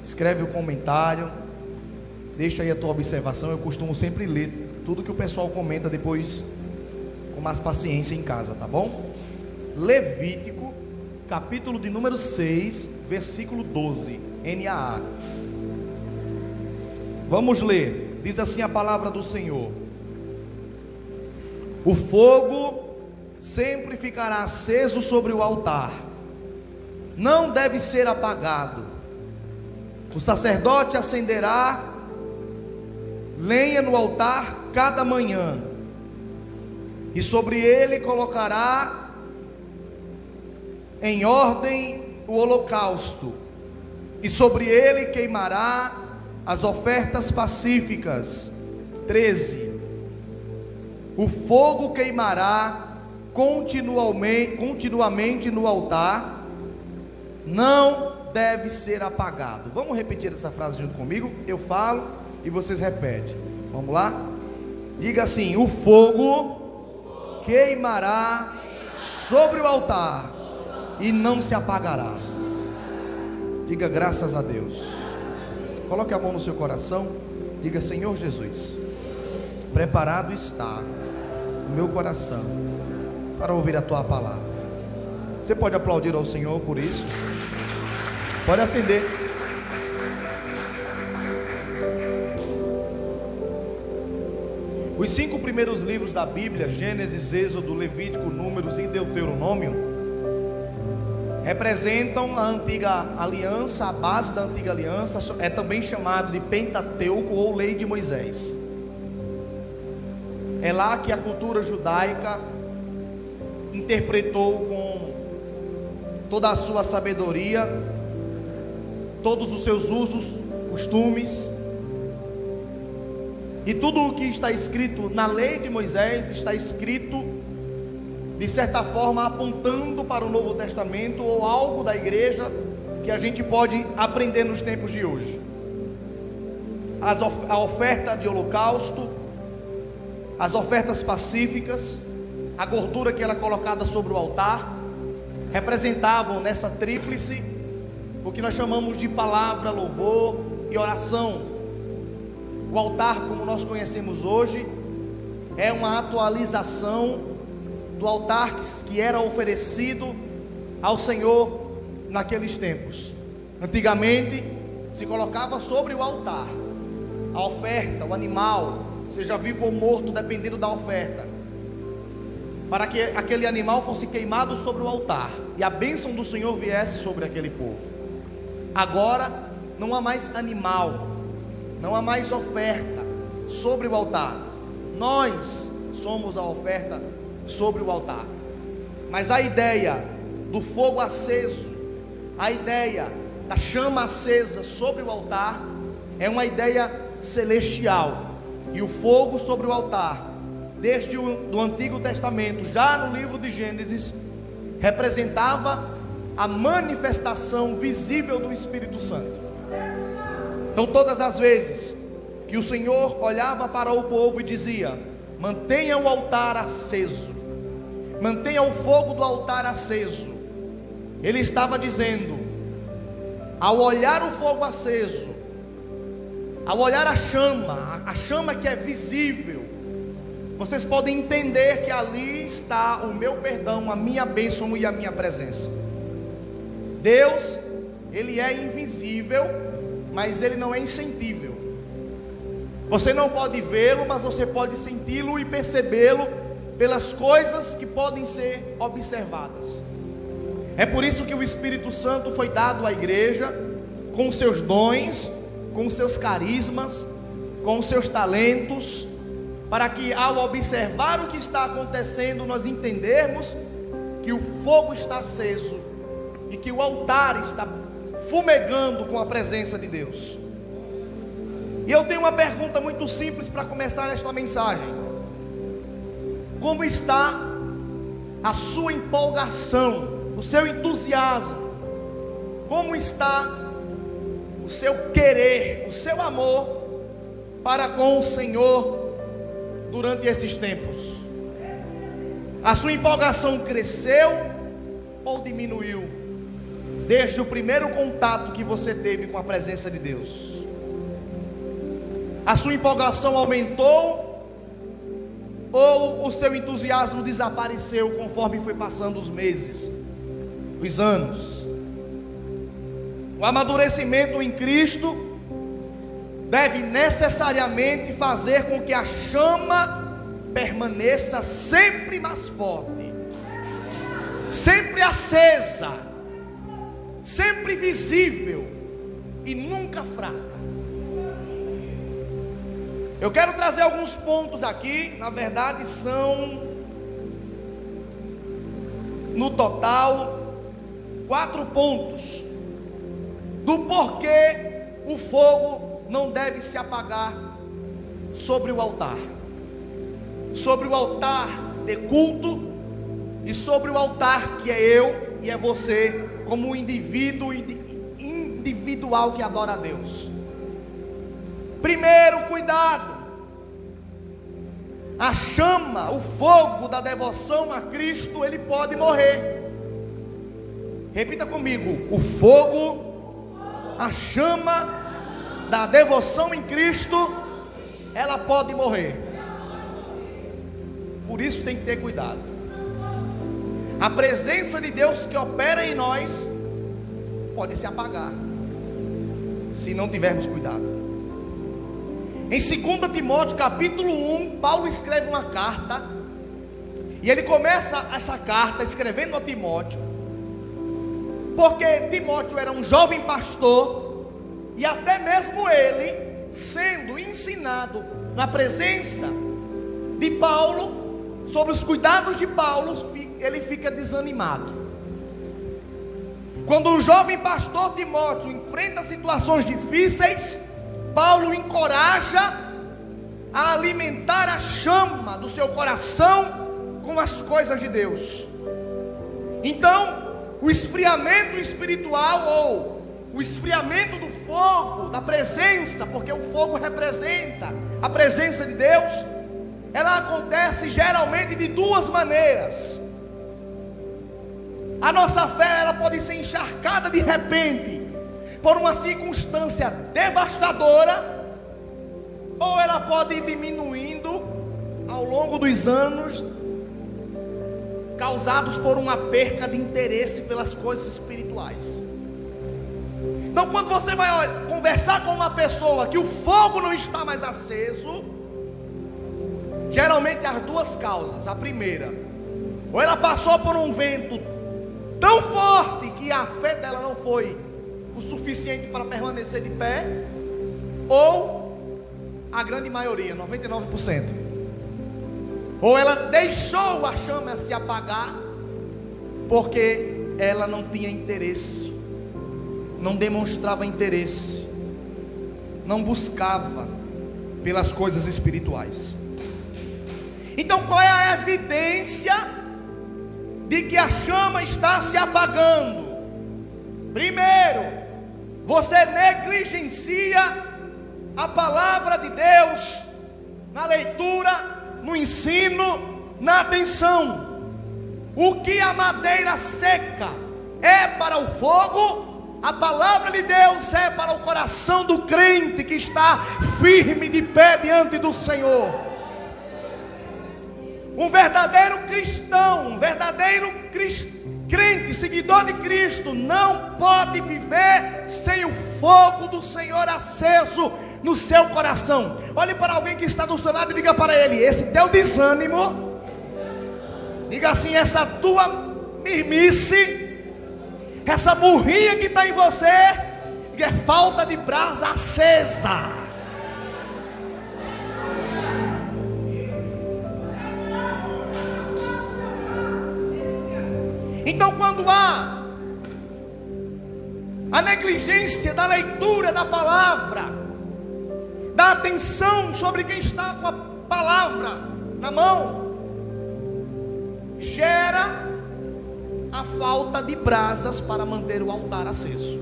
escreve o comentário, deixa aí a tua observação. Eu costumo sempre ler tudo que o pessoal comenta depois com mais paciência em casa, tá bom? Levítico, capítulo de número 6, versículo 12, NAA. Vamos ler, diz assim a palavra do Senhor: o fogo sempre ficará aceso sobre o altar, não deve ser apagado. O sacerdote acenderá lenha no altar cada manhã, e sobre ele colocará em ordem o holocausto, e sobre ele queimará as ofertas pacíficas. 13. O fogo queimará continuamente no altar, não deve ser apagado. Vamos repetir essa frase junto comigo? Eu falo e vocês repetem. Vamos lá? Diga assim: o fogo queimará sobre o altar e não se apagará. Diga graças a Deus. Coloque a mão no seu coração. Diga: Senhor Jesus, preparado está o meu coração para ouvir a tua palavra. Você pode aplaudir ao Senhor por isso? Pode acender. Os 5 primeiros livros da Bíblia, Gênesis, Êxodo, Levítico, Números e Deuteronômio, representam a antiga aliança, a base da antiga aliança. É também chamado de Pentateuco ou Lei de Moisés. É lá que a cultura judaica interpretou com toda a sua sabedoria todos os seus usos, costumes, e tudo o que está escrito na Lei de Moisés está escrito de certa forma apontando para o Novo Testamento, ou algo da igreja que a gente pode aprender nos tempos de hoje. A oferta de holocausto, as ofertas pacíficas, a gordura que era colocada sobre o altar, representavam nessa tríplice o que nós chamamos de palavra, louvor e oração. O altar, como nós conhecemos hoje, é uma atualização do altar que era oferecido ao Senhor naqueles tempos. Antigamente se colocava sobre o altar a oferta, o animal, seja vivo ou morto, dependendo da oferta, para que aquele animal fosse queimado sobre o altar e a bênção do Senhor viesse sobre aquele povo. Agora não há mais animal, não há mais oferta sobre o altar. Nós somos a oferta sobre o altar. Mas a ideia do fogo aceso, a ideia da chama acesa sobre o altar, é uma ideia celestial. E o fogo sobre o altar, desde o Antigo Testamento, já no livro de Gênesis, representava a manifestação visível do Espírito Santo. Então todas as vezes que o Senhor olhava para o povo e dizia: mantenha o altar aceso, mantenha o fogo do altar aceso, Ele estava dizendo: ao olhar o fogo aceso, ao olhar a chama que é visível, vocês podem entender que ali está o meu perdão, a minha bênção e a minha presença. Deus, Ele é invisível, mas Ele não é insensível. Você não pode vê-lo, mas você pode senti-lo e percebê-lo pelas coisas que podem ser observadas. É por isso que o Espírito Santo foi dado à igreja, com os seus dons, com os seus carismas, com os seus talentos, para que ao observar o que está acontecendo, nós entendermos que o fogo está aceso e que o altar está fumegando com a presença de Deus. E eu tenho uma pergunta muito simples para começar esta mensagem: como está a sua empolgação, o seu entusiasmo? Como está o seu querer, o seu amor para com o Senhor durante esses tempos? A sua empolgação cresceu ou diminuiu? desde o primeiro contato que você teve com a presença de Deus? A sua empolgação aumentou ou o seu entusiasmo desapareceu conforme foi passando os meses, os anos? O amadurecimento em Cristo deve necessariamente fazer com que a chama permaneça sempre mais forte, sempre acesa, sempre visível e nunca fraca. Eu quero trazer alguns pontos aqui, na verdade são, no total, 4 pontos, do porquê o fogo não deve se apagar sobre o altar de culto e sobre o altar que é eu e é você, como um indivíduo individual que adora a Deus. Primeiro, cuidado. A chama, o fogo da devoção a Cristo, ele pode morrer. Repita comigo: o fogo, a chama da devoção em Cristo, ela pode morrer. Por isso tem que ter cuidado. A presença de Deus que opera em nós pode se apagar se não tivermos cuidado. Em 2 Timóteo capítulo 1, Paulo escreve uma carta, e ele começa essa carta escrevendo a Timóteo, porque Timóteo era um jovem pastor, e até mesmo ele, sendo ensinado na presença de Paulo, sobre os cuidados de Paulo, ele fica desanimado. Quando o jovem pastor Timóteo enfrenta situações difíceis, Paulo encoraja a alimentar a chama do seu coração com as coisas de Deus. Então, o esfriamento espiritual, ou o esfriamento do fogo, da presença, porque o fogo representa a presença de Deus, ela acontece geralmente de 2 maneiras. A nossa fé, ela pode ser encharcada de repente por uma circunstância devastadora, ou ela pode ir diminuindo ao longo dos anos, causados por uma perca de interesse pelas coisas espirituais. Então, quando você vai conversar com uma pessoa que o fogo não está mais aceso, geralmente há 2 causas. A primeira, ou ela passou por um vento tão forte que a fé dela não foi o suficiente para permanecer de pé, ou a grande maioria, 99%, ou ela deixou a chama se apagar porque ela não tinha interesse, não demonstrava interesse, não buscava pelas coisas espirituais. Então, qual é a evidência de que a chama está se apagando? Primeiro, você negligencia a palavra de Deus na leitura, no ensino, na atenção. O que a madeira seca é para o fogo, a palavra de Deus é para o coração do crente que está firme de pé diante do Senhor. Um verdadeiro cristão, um verdadeiro crente, seguidor de Cristo, não pode viver sem o fogo do Senhor aceso no seu coração. Olhe para alguém que está do seu lado e diga para ele: esse teu desânimo, diga assim, essa tua mirmice, essa burrinha que está em você, é falta de brasa acesa. Então, quando há a negligência da leitura da palavra, da atenção sobre quem está com a palavra na mão, gera a falta de brasas para manter o altar aceso.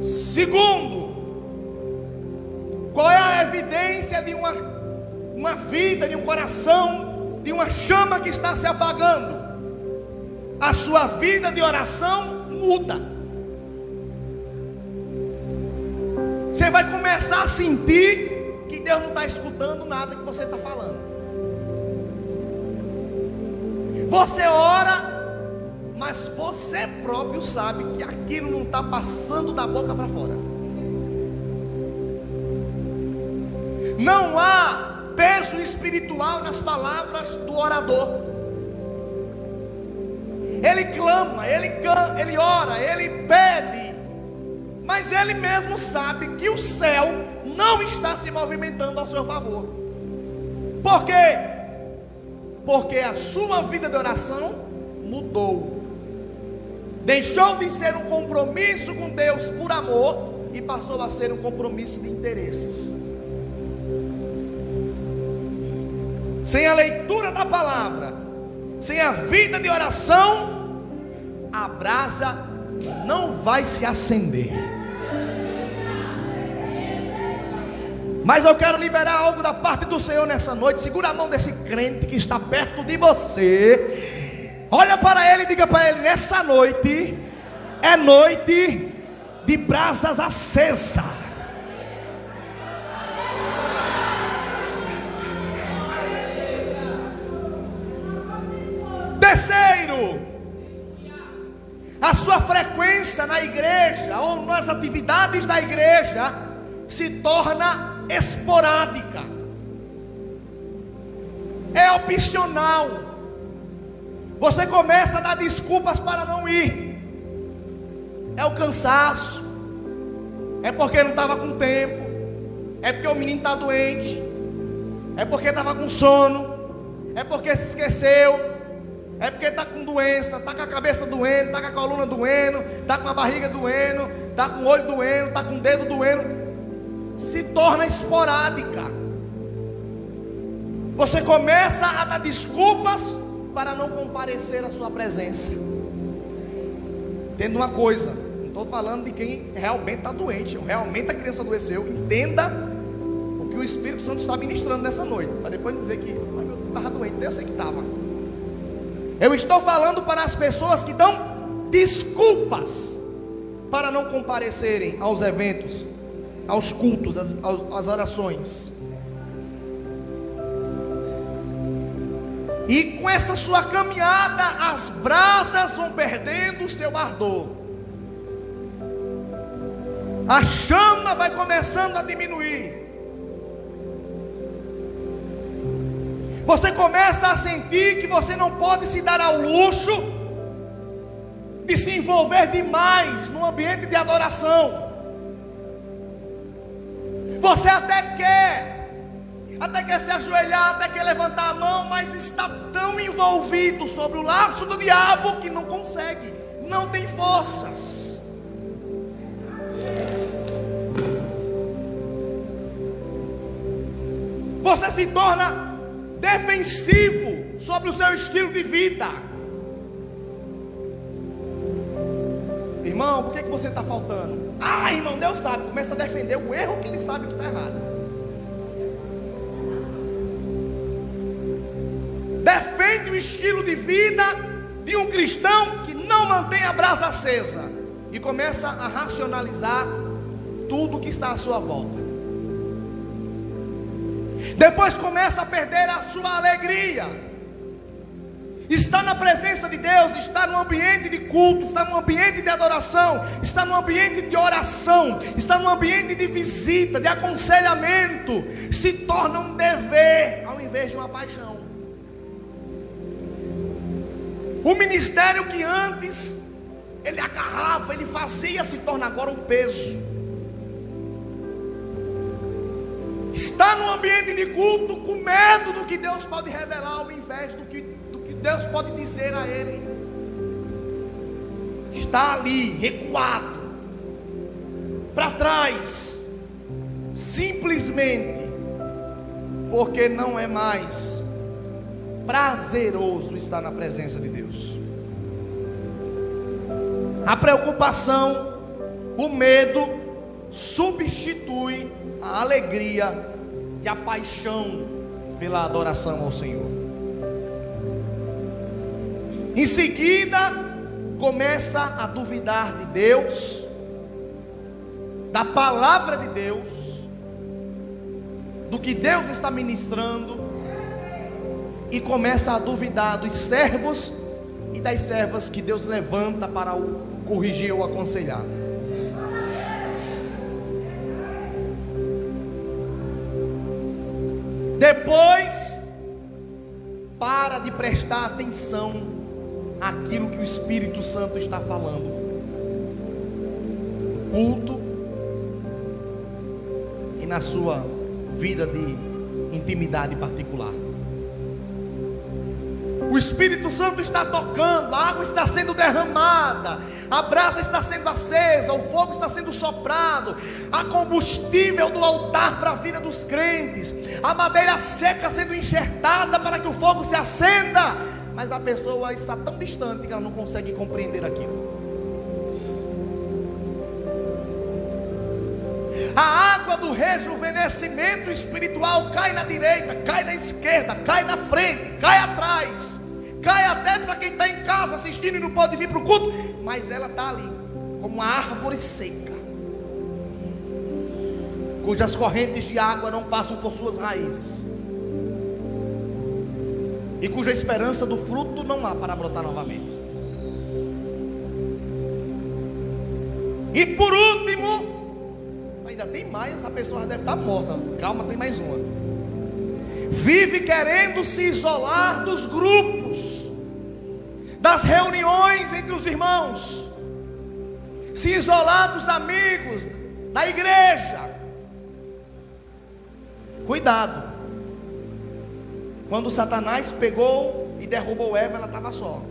Segundo, qual é a evidência de uma vida, de um coração, de uma chama que está se apagando? A sua vida de oração muda. Você vai começar a sentir que Deus não está escutando nada que você está falando. Você ora, mas você próprio sabe que aquilo não está passando da boca para fora. Não há peso espiritual nas palavras do orador. Ele clama, ele ora, ele pede, mas ele mesmo sabe que o céu não está se movimentando ao seu favor. Por quê? Porque a sua vida de oração mudou. Deixou de ser um compromisso com Deus por amor e passou a ser um compromisso de interesses. Sem a leitura da palavra, sem a vida de oração, a brasa não vai se acender. Mas eu quero liberar algo da parte do Senhor nessa noite. Segura a mão desse crente que está perto de você. Olha para ele e diga para ele: nessa noite é noite de brasas acesas. Terceiro, a sua frequência na igreja ou nas atividades da igreja se torna esporádica, é opcional. Você começa a dar desculpas para não ir. É o cansaço, é porque não estava com tempo, é porque o menino está doente, é porque estava com sono, é porque se esqueceu, é porque está com doença, está com a cabeça doendo, está com a coluna doendo, está com a barriga doendo, está com o olho doendo, está com o dedo doendo. Se torna esporádica. Você começa a dar desculpas para não comparecer à sua presença. Entenda uma coisa, não estou falando de quem realmente está doente, realmente a criança adoeceu. Entenda o que o Espírito Santo está ministrando nessa noite, para depois dizer que eu estava doente. Eu sei que estava. Eu estou falando para as pessoas que dão desculpas para não comparecerem aos eventos, aos cultos, às orações. E com essa sua caminhada, as brasas vão perdendo o seu ardor. A chama vai começando a diminuir. Você começa a sentir que você não pode se dar ao luxo de se envolver demais no ambiente de adoração. Você até quer se ajoelhar, até quer levantar a mão, mas está tão envolvido sobre o laço do diabo que não consegue, não tem forças. Você se torna defensivo sobre o seu estilo de vida. Irmão, por que você está faltando? Ah, irmão, Deus sabe. Começa a defender o erro que ele sabe que está errado. Defende o estilo de vida de um cristão que não mantém a brasa acesa e começa a racionalizar tudo que está à sua volta. Depois começa a perder a sua alegria. Está na presença de Deus, está no ambiente de culto, está no ambiente de adoração, está no ambiente de oração, está no ambiente de visita, de aconselhamento. Se torna um dever ao invés de uma paixão. O ministério que antes ele agarrava, ele fazia, se torna agora um peso. Está no ambiente de culto com medo do que Deus pode revelar, ao invés do que Deus pode dizer a ele. Está ali, recuado, para trás, simplesmente porque não é mais prazeroso estar na presença de Deus. A preocupação, o medo substitui a alegria e a paixão pela adoração ao Senhor. Em seguida, começa a duvidar de Deus, da palavra de Deus, do que Deus está ministrando, e começa a duvidar dos servos e das servas que Deus levanta para o corrigir ou aconselhar. Depois, para de prestar atenção àquilo que o Espírito Santo está falando. Culto e na sua vida de intimidade particular. O Espírito Santo está tocando, a água está sendo derramada, a brasa está sendo acesa, o fogo está sendo soprado, a combustível do altar para a vida dos crentes, a madeira seca sendo enxertada para que o fogo se acenda, mas a pessoa está tão distante que ela não consegue compreender aquilo. A água do rejuvenescimento espiritual cai na direita, cai na esquerda, cai na frente, cai atrás, cai até para quem está em casa assistindo e não pode vir para o culto, mas ela está ali, como uma árvore seca, cujas correntes de água não passam por suas raízes, e cuja esperança do fruto não há para brotar novamente. E por último, ainda tem mais, essa pessoa deve estar morta, calma, tem mais uma. Vive querendo se isolar dos grupos, das reuniões entre os irmãos, se isolar dos amigos, da igreja. Cuidado, quando Satanás pegou e derrubou Eva, ela estava só.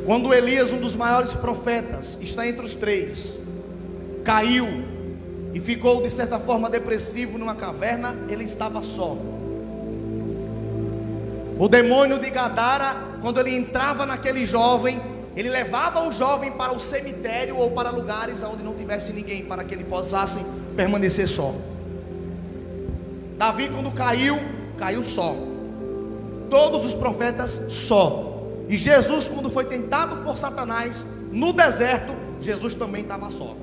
Quando Elias, um dos maiores profetas, está entre os três, caiu e ficou de certa forma depressivo numa caverna, ele estava só. O demônio de Gadara, quando ele entrava naquele jovem, ele levava o jovem para o cemitério ou para lugares onde não tivesse ninguém, para que ele possa permanecer só. Davi, quando caiu, caiu só. Todos os profetas só. E Jesus, quando foi tentado por Satanás no deserto, Jesus também estava só.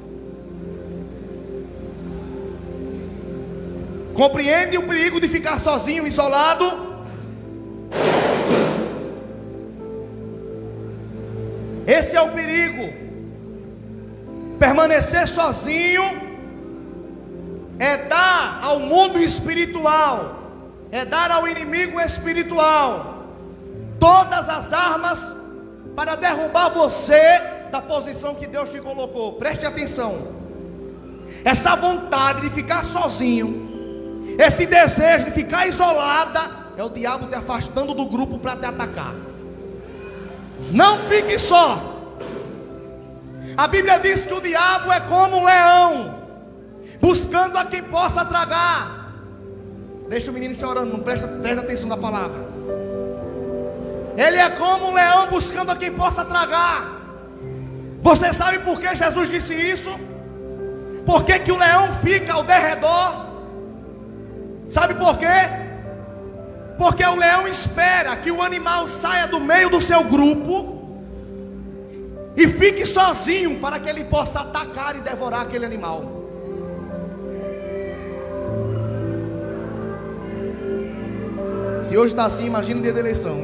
Compreende o perigo de ficar sozinho, isolado? Esse é o perigo. Permanecer sozinho é dar ao mundo espiritual, é dar ao inimigo espiritual todas as armas para derrubar você da posição que Deus te colocou. Preste atenção. Essa vontade de ficar sozinho, esse desejo de ficar isolada, é o diabo te afastando do grupo para te atacar. Não fique só. A Bíblia diz que o diabo é como um leão, buscando a quem possa tragar. Deixa o menino chorando, não presta atenção na palavra. Ele é como um leão buscando a quem possa tragar. Você sabe por que Jesus disse isso? Por que o leão fica ao derredor? Sabe por quê? Porque o leão espera que o animal saia do meio do seu grupo e fique sozinho para que ele possa atacar e devorar aquele animal. Se hoje está assim, imagina o dia da eleição.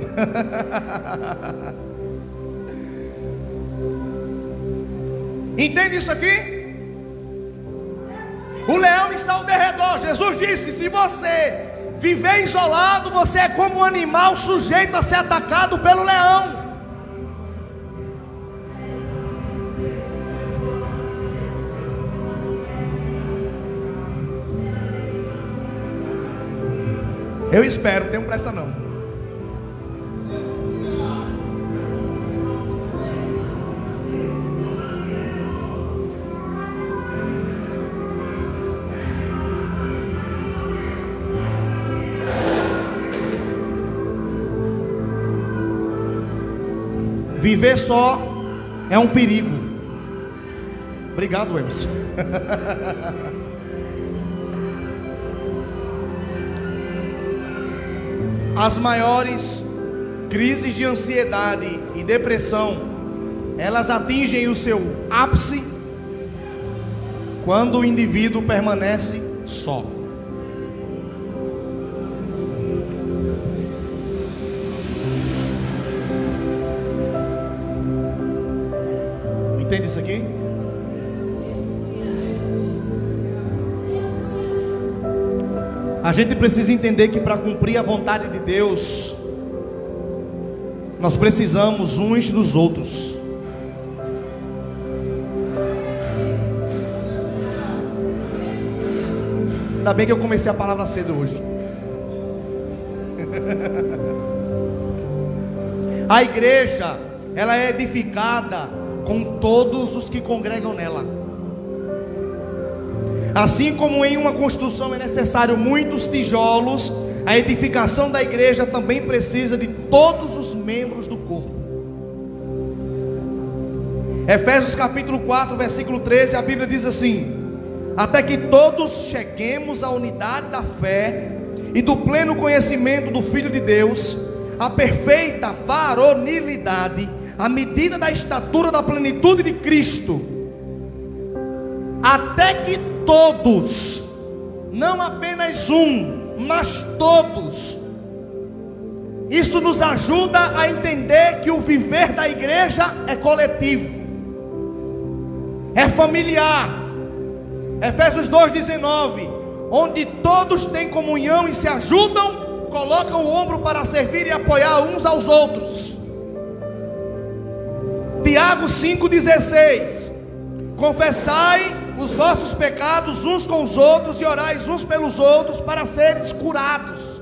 Entende isso aqui? O leão está ao derredor. Jesus disse: se você viver isolado, você é como um animal sujeito a ser atacado pelo leão. Eu espero, não tenho pressa não. Viver só é um perigo. Obrigado, Emerson. As maiores crises de ansiedade e depressão, elas atingem o seu ápice quando o indivíduo permanece só. Entende isso aqui? A gente precisa entender que para cumprir a vontade de Deus, nós precisamos uns dos outros. Ainda bem que eu comecei a palavra cedo hoje. A igreja, ela é edificada com todos os que congregam nela. Assim como em uma construção é necessário muitos tijolos, a edificação da igreja também precisa de todos os membros do corpo. Efésios capítulo 4, versículo 13, a Bíblia diz assim: até que todos cheguemos à unidade da fé e do pleno conhecimento do Filho de Deus, a perfeita varonilidade, à medida da estatura da plenitude de Cristo, até que todos, não apenas um, mas todos. Isso nos ajuda a entender que o viver da igreja é coletivo, é familiar. Efésios 2,19, onde todos têm comunhão e se ajudam, colocam o ombro para servir e apoiar uns aos outros. Tiago 5,16, confessai os vossos pecados uns com os outros e orais uns pelos outros para seres curados,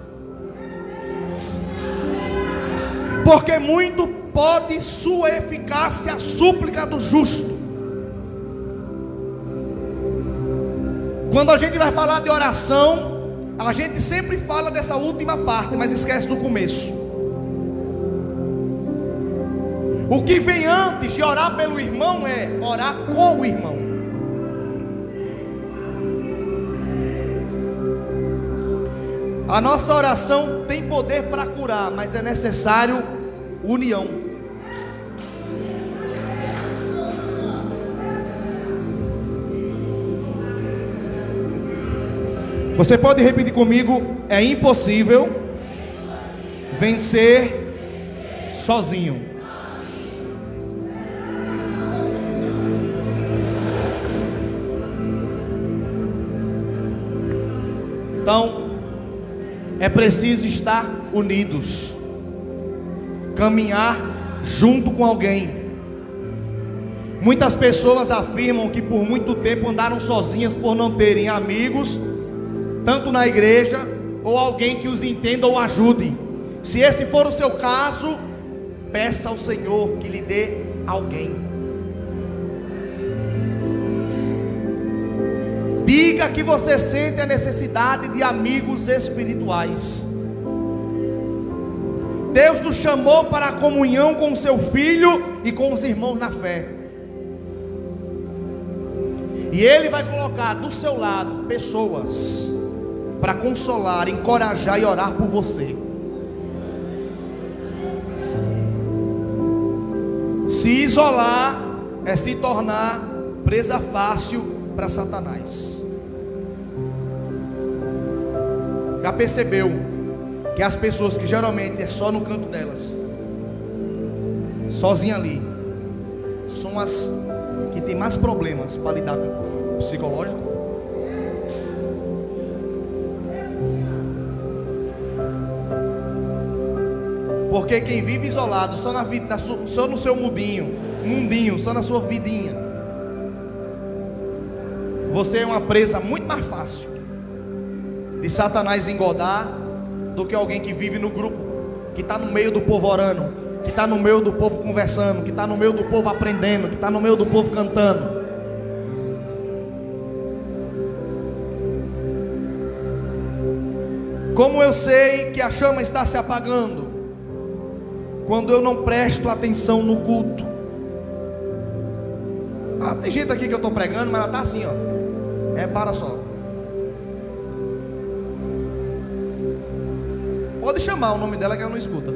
porque muito pode sua eficácia a súplica do justo. Quando a gente vai falar de oração, a gente sempre fala dessa última parte, mas esquece do começo. O que vem antes de orar pelo irmão é orar com o irmão. A nossa oração tem poder para curar, mas é necessário união. Você pode repetir comigo: é impossível vencer sozinho. Então, é preciso estar unidos, caminhar junto com alguém. Muitas pessoas afirmam que por muito tempo andaram sozinhas por não terem amigos, tanto na igreja, ou alguém que os entenda ou ajude. Se esse for o seu caso, peça ao Senhor que lhe dê alguém. Diga que você sente a necessidade de amigos espirituais. Deus nos chamou para a comunhão com o seu Filho e com os irmãos na fé. E Ele vai colocar do seu lado pessoas para consolar, encorajar e orar por você. Se isolar é se tornar presa fácil para Satanás. Já percebeu que as pessoas que geralmente é só no canto delas, sozinha ali, são as que tem mais problemas para lidar com o psicológico? Porque quem vive isolado só na vida, só no seu mundinho, só na sua vidinha, você é uma presa muito mais fácil de Satanás engodar do que alguém que vive no grupo, que está no meio do povo orando, que está no meio do povo conversando, que está no meio do povo aprendendo, que está no meio do povo cantando. Como eu sei que a chama está se apagando? Quando eu não presto atenção no culto. Tem gente aqui que eu estou pregando, mas ela está assim, ó. Repara só. Pode chamar o nome dela que ela não escuta.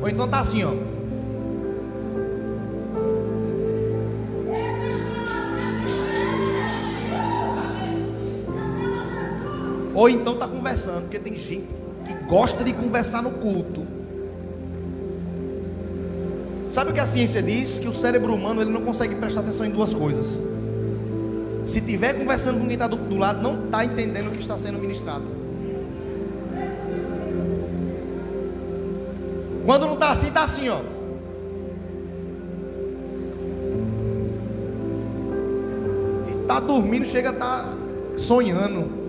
Ou então está assim, ó. Ou então está conversando, porque tem gente que gosta de conversar no culto. Sabe o que a ciência diz? Que o cérebro humano ele não consegue prestar atenção em duas coisas. Se estiver conversando com quem está do lado, não está entendendo o que está sendo ministrado. Quando não está assim, ó. E está dormindo, chega a estar sonhando.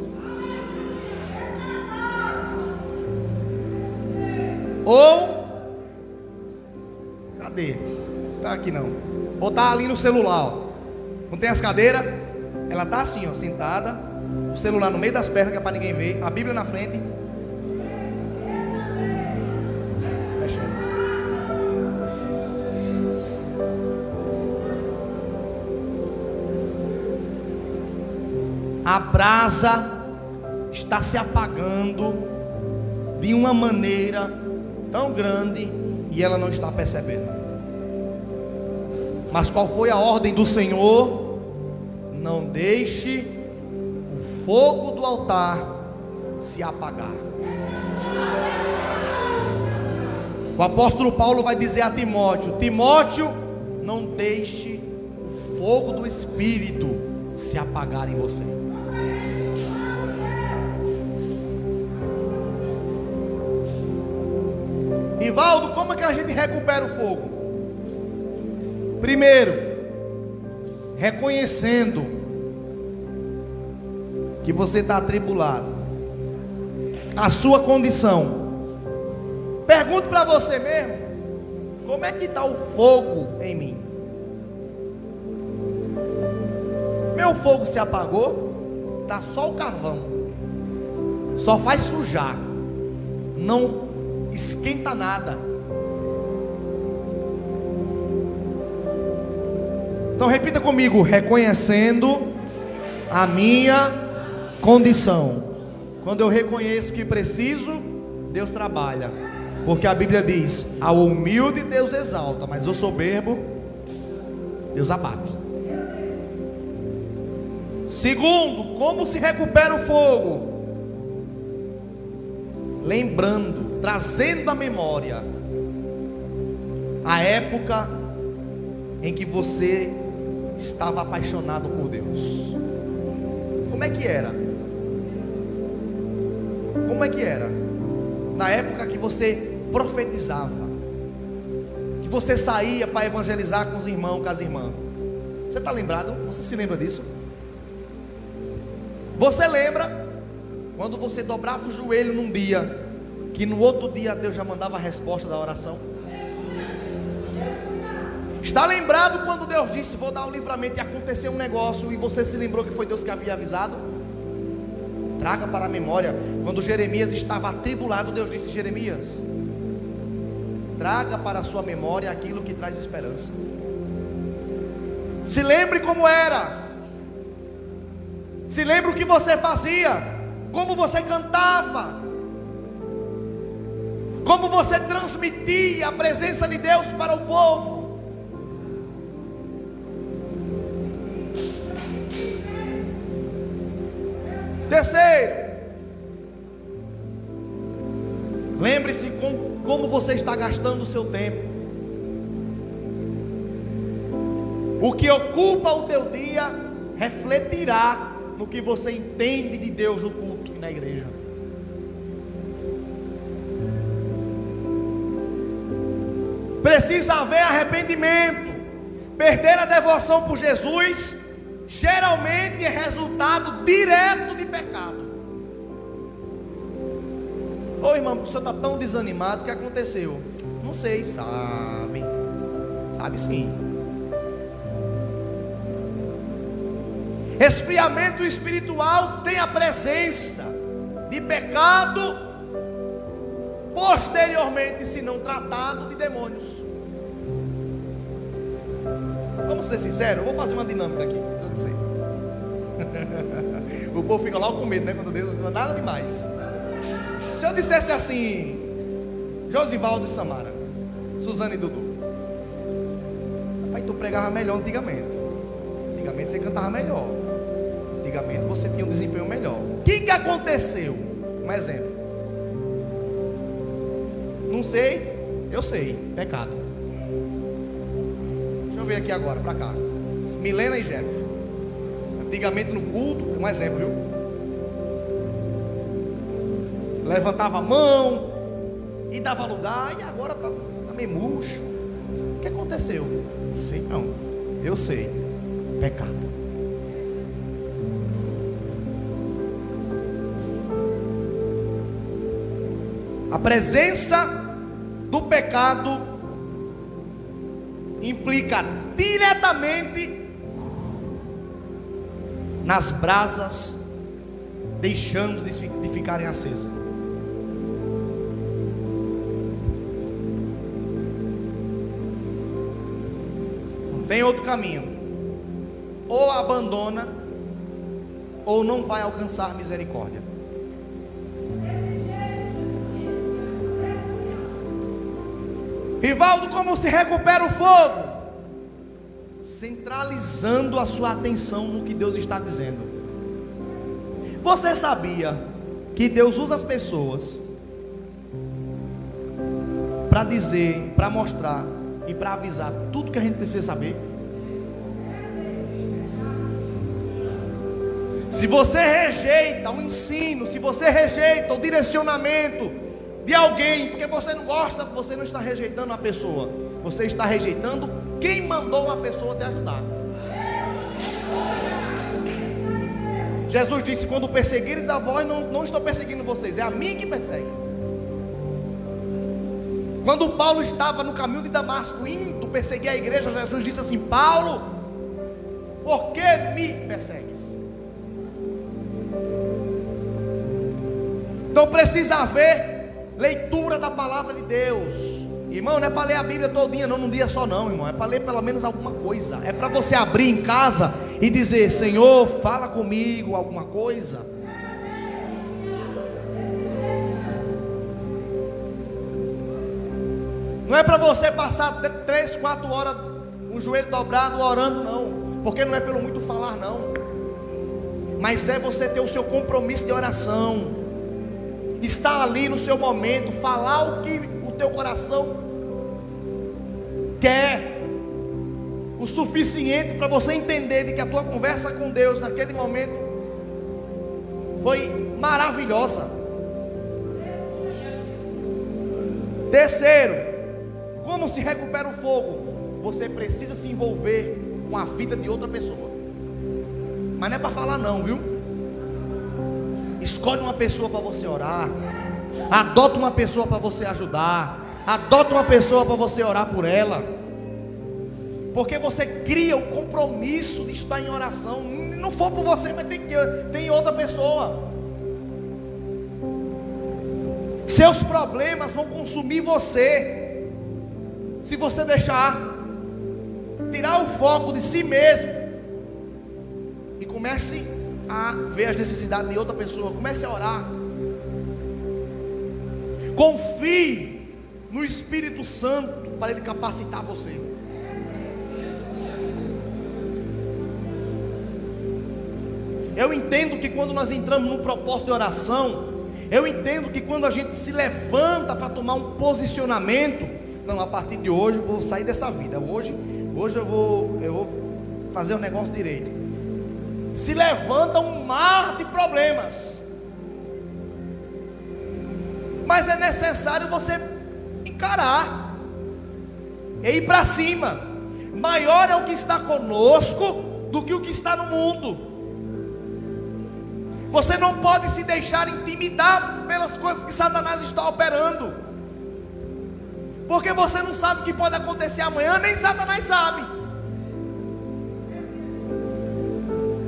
Ou, cadê? Tá aqui não. Ou tá ali no celular, ó. Não tem as cadeiras? Ela tá assim, ó, sentada, o celular no meio das pernas, que é para ninguém ver, a Bíblia na frente. Fecha. A brasa está se apagando de uma maneira tão grande e ela não está percebendo. Mas qual foi a ordem do Senhor? Não deixe o fogo do altar se apagar. O apóstolo Paulo vai dizer a Timóteo: Timóteo, não deixe o fogo do Espírito se apagar em você. Ivaldo, como é que a gente recupera o fogo? Primeiro, reconhecendo que você está atribulado, a sua condição. Pergunto para você mesmo: como é que está o fogo em mim? Meu fogo se apagou, está só o carvão, só faz sujar, não esquenta nada. Então repita comigo: reconhecendo a minha condição. Quando eu reconheço que preciso, Deus trabalha, porque a Bíblia diz: ao humilde Deus exalta, mas o soberbo Deus abate. Segundo, como se recupera o fogo? Lembrando, trazendo à memória a época em que você estava apaixonado por Deus. Como é que era? Como é que era? Na época que você profetizava, que você saía para evangelizar com os irmãos, com as irmãs. Você está lembrado? Você se lembra disso? Você lembra quando você dobrava o joelho num dia, que no outro dia Deus já mandava a resposta da oração? Está lembrado quando Deus disse: vou dar o livramento, e aconteceu um negócio, e você se lembrou que foi Deus que havia avisado? Traga para a memória, quando Jeremias estava atribulado, Deus disse: Jeremias, traga para a sua memória aquilo que traz esperança. Se lembre como era. Se lembre o que você fazia, como você cantava, como você transmitia a presença de Deus para o povo. Terceiro, lembre-se como você está gastando o seu tempo. O que ocupa o teu dia refletirá no que você entende de Deus no culto e na igreja. Precisa haver arrependimento. Perder a devoção por Jesus geralmente é resultado direto de pecado. Ô irmão, o senhor está tão desanimado, o que aconteceu? Não sei, sabe sim. Esfriamento espiritual tem a presença de pecado, posteriormente, se não tratado, de demônios. Vamos ser sinceros, eu vou fazer uma dinâmica aqui para dizer. O povo fica logo com medo, né? Quando Deus não diz nada demais. Se eu dissesse assim: Josivaldo e Samara, Suzane e Dudu. Rapaz, tu pregava melhor antigamente. Antigamente você cantava melhor. Antigamente você tinha um desempenho melhor. O que aconteceu? Um exemplo. Não sei, eu sei. Pecado. Deixa eu ver aqui agora, pra cá. Milena e Jeff. Antigamente no culto, um exemplo, viu? Levantava a mão e dava lugar, e agora tá meio murcho. O que aconteceu? Não sei não. Eu sei. Pecado. A presença do pecado implica diretamente nas brasas deixando de ficarem acesas. Não tem outro caminho. Ou abandona, ou não vai alcançar misericórdia. Rivaldo, como se recupera o fogo? Centralizando a sua atenção no que Deus está dizendo. Você sabia que Deus usa as pessoas para dizer, para mostrar e para avisar tudo que a gente precisa saber? Se você rejeita o ensino, se você rejeita o direcionamento de alguém, porque você não gosta, você não está rejeitando a pessoa, você está rejeitando quem mandou a pessoa te ajudar. Jesus disse: quando perseguires a vós, não estou perseguindo vocês, é a mim que persegue. Quando Paulo estava no caminho de Damasco, indo perseguir a igreja, Jesus disse assim: Paulo, por que me persegues? Então precisa haver leitura da palavra de Deus. Irmão, não é para ler a Bíblia todo dia, não, num dia só não, irmão. É para ler pelo menos alguma coisa. É para você abrir em casa e dizer: Senhor, fala comigo alguma coisa. Não é para você passar 3, 4 horas com o joelho dobrado orando, não. Porque não é pelo muito falar, não. Mas é você ter o seu compromisso de oração. Estar ali no seu momento, falar o que o teu coração quer, o suficiente para você entender de que a tua conversa com Deus naquele momento foi maravilhosa. Terceiro, como se recupera o fogo? Você precisa se envolver com a vida de outra pessoa. Mas não é para falar não, viu? Escolhe uma pessoa para você orar. Adota uma pessoa para você ajudar. Adota uma pessoa para você orar por ela. Porque você cria o compromisso de estar em oração. Não for por você, mas tem outra pessoa. Seus problemas vão consumir você, se você deixar. Tirar o foco de si mesmo e comece a ver as necessidades de outra pessoa. Comece a orar. Confie no Espírito Santo para Ele capacitar você. Eu entendo que quando nós entramos no propósito de oração, eu entendo que quando a gente se levanta para tomar um posicionamento, não, a partir de hoje eu vou sair dessa vida. Hoje eu vou fazer o negócio direito. Se levanta um mar de problemas, mas é necessário você encarar e ir para cima. Maior é o que está conosco do que o que está no mundo. Você não pode se deixar intimidar pelas coisas que Satanás está operando, porque você não sabe o que pode acontecer amanhã, nem Satanás sabe.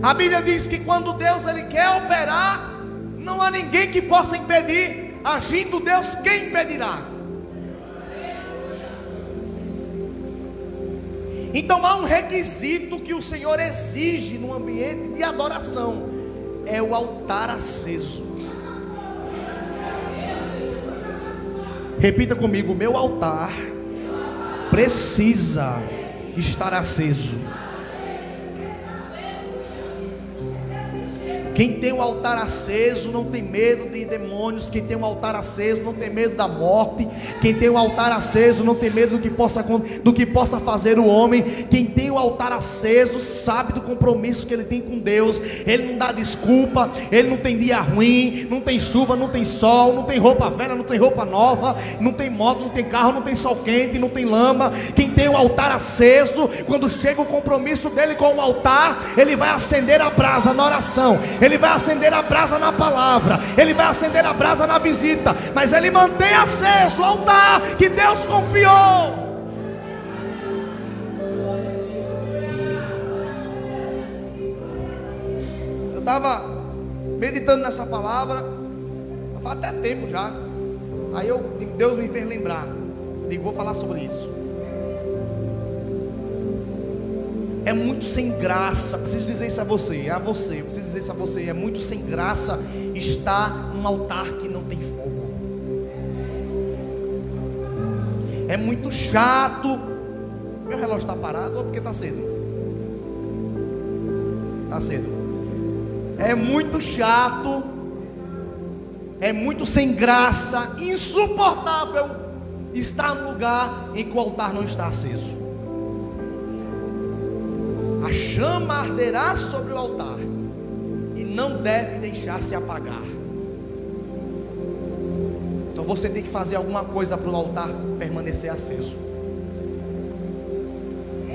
A Bíblia diz que quando Deus ele quer operar, não há ninguém que possa impedir. Agindo Deus, quem impedirá? Então há um requisito que o Senhor exige no ambiente de adoração: é o altar aceso. Repita comigo: meu altar precisa estar aceso. Quem tem o altar aceso não tem medo de demônios. Quem tem o altar aceso não tem medo da morte. Quem tem o altar aceso não tem medo do que possa fazer o homem. Quem tem o altar aceso sabe do compromisso que ele tem com Deus. Ele não dá desculpa. Ele não tem dia ruim, não tem chuva, não tem sol, não tem roupa velha, não tem roupa nova, não tem moto, não tem carro, não tem sol quente, não tem lama. Quem tem o altar aceso, quando chega o compromisso dele com o altar, ele vai acender a brasa na oração, ele vai acender a brasa na palavra, ele vai acender a brasa na visita, mas ele mantém aceso o altar que Deus confiou. Eu estava meditando nessa palavra faz até tempo já. Aí Deus me fez lembrar. Digo, vou falar sobre isso. É muito sem graça, preciso dizer isso a você, preciso dizer isso a você. É muito sem graça estar num altar que não tem fogo. É muito chato. Meu relógio está parado ou porque está cedo? Está cedo. É muito chato. É muito sem graça, insuportável estar num lugar em que o altar não está aceso. A chama arderá sobre o altar e não deve deixar se apagar. Então você tem que fazer alguma coisa para o altar permanecer aceso.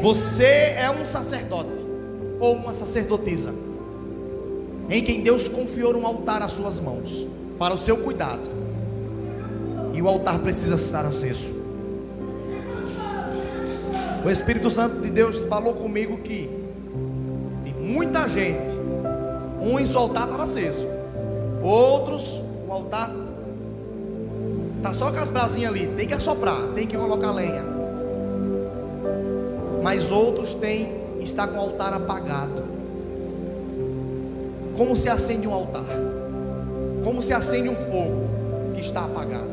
Você é um sacerdote ou uma sacerdotisa em quem Deus confiou um altar às suas mãos para o seu cuidado, e o altar precisa estar aceso. O Espírito Santo de Deus falou comigo que tem muita gente, uns o altar estava aceso, outros o altar está só com as brasinhas ali, tem que assoprar, tem que colocar lenha, mas outros está com o altar apagado. Como se acende um altar? Como se acende um fogo que está apagado?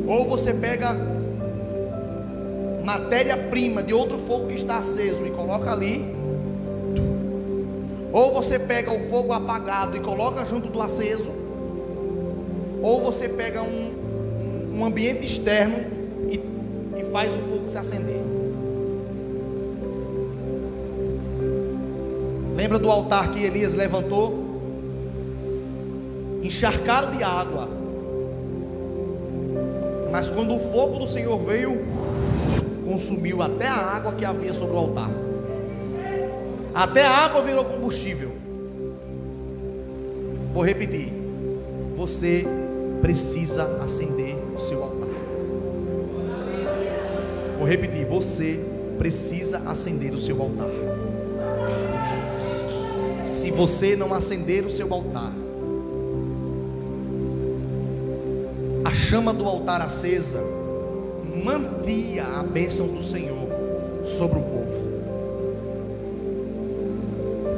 Ou você pega matéria-prima de outro fogo que está aceso e coloca ali, ou você pega o fogo apagado e coloca junto do aceso, ou você pega um ambiente externo e faz o fogo se acender. Lembra do altar que Elias levantou? Encharcaram de água, mas quando o fogo do Senhor veio, consumiu até a água que havia sobre o altar. Até a água virou combustível. Vou repetir: você precisa acender o seu altar. Vou repetir: você precisa acender o seu altar. Se você não acender o seu altar, a chama do altar acesa mantia a bênção do Senhor sobre o povo.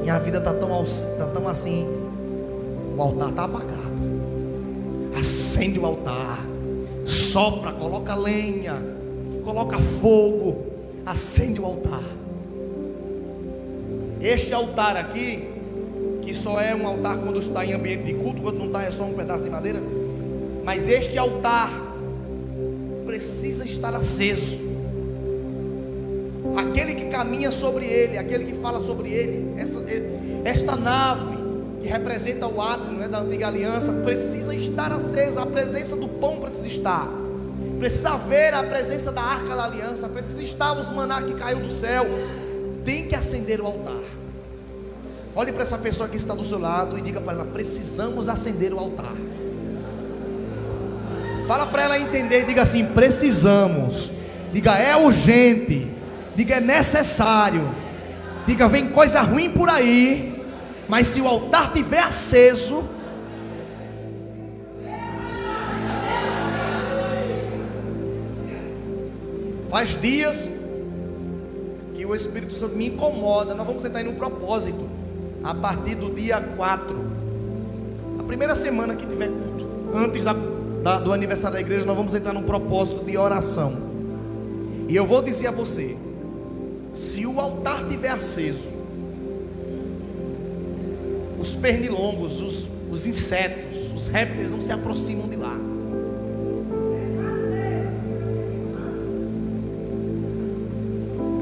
Minha vida está tão assim. O altar está apagado. Acende o altar, sopra, coloca lenha, coloca fogo, acende o altar. Este altar aqui, que só é um altar quando está em ambiente de culto, quando não está é só um pedaço de madeira. Mas este altar precisa estar aceso. Aquele que caminha sobre ele, aquele que fala sobre ele, esta nave que representa o átrio, da antiga aliança, precisa estar acesa. A presença do pão precisa estar. Precisa haver a presença da arca da aliança. Precisa estar os maná que caiu do céu. Tem que acender o altar. Olhe para essa pessoa que está do seu lado e diga para ela: precisamos acender o altar. Fala para ela entender, diga assim: precisamos. Diga: é urgente. Diga: é necessário. Diga: vem coisa ruim por aí, mas se o altar estiver aceso, faz dias que o Espírito Santo me incomoda. Nós vamos entrar em um propósito a partir do dia 4, a primeira semana que tiver culto, antes do aniversário da igreja, nós vamos entrar num propósito de oração. E eu vou dizer a você: se o altar estiver aceso, os pernilongos, os insetos, os répteis não se aproximam de lá.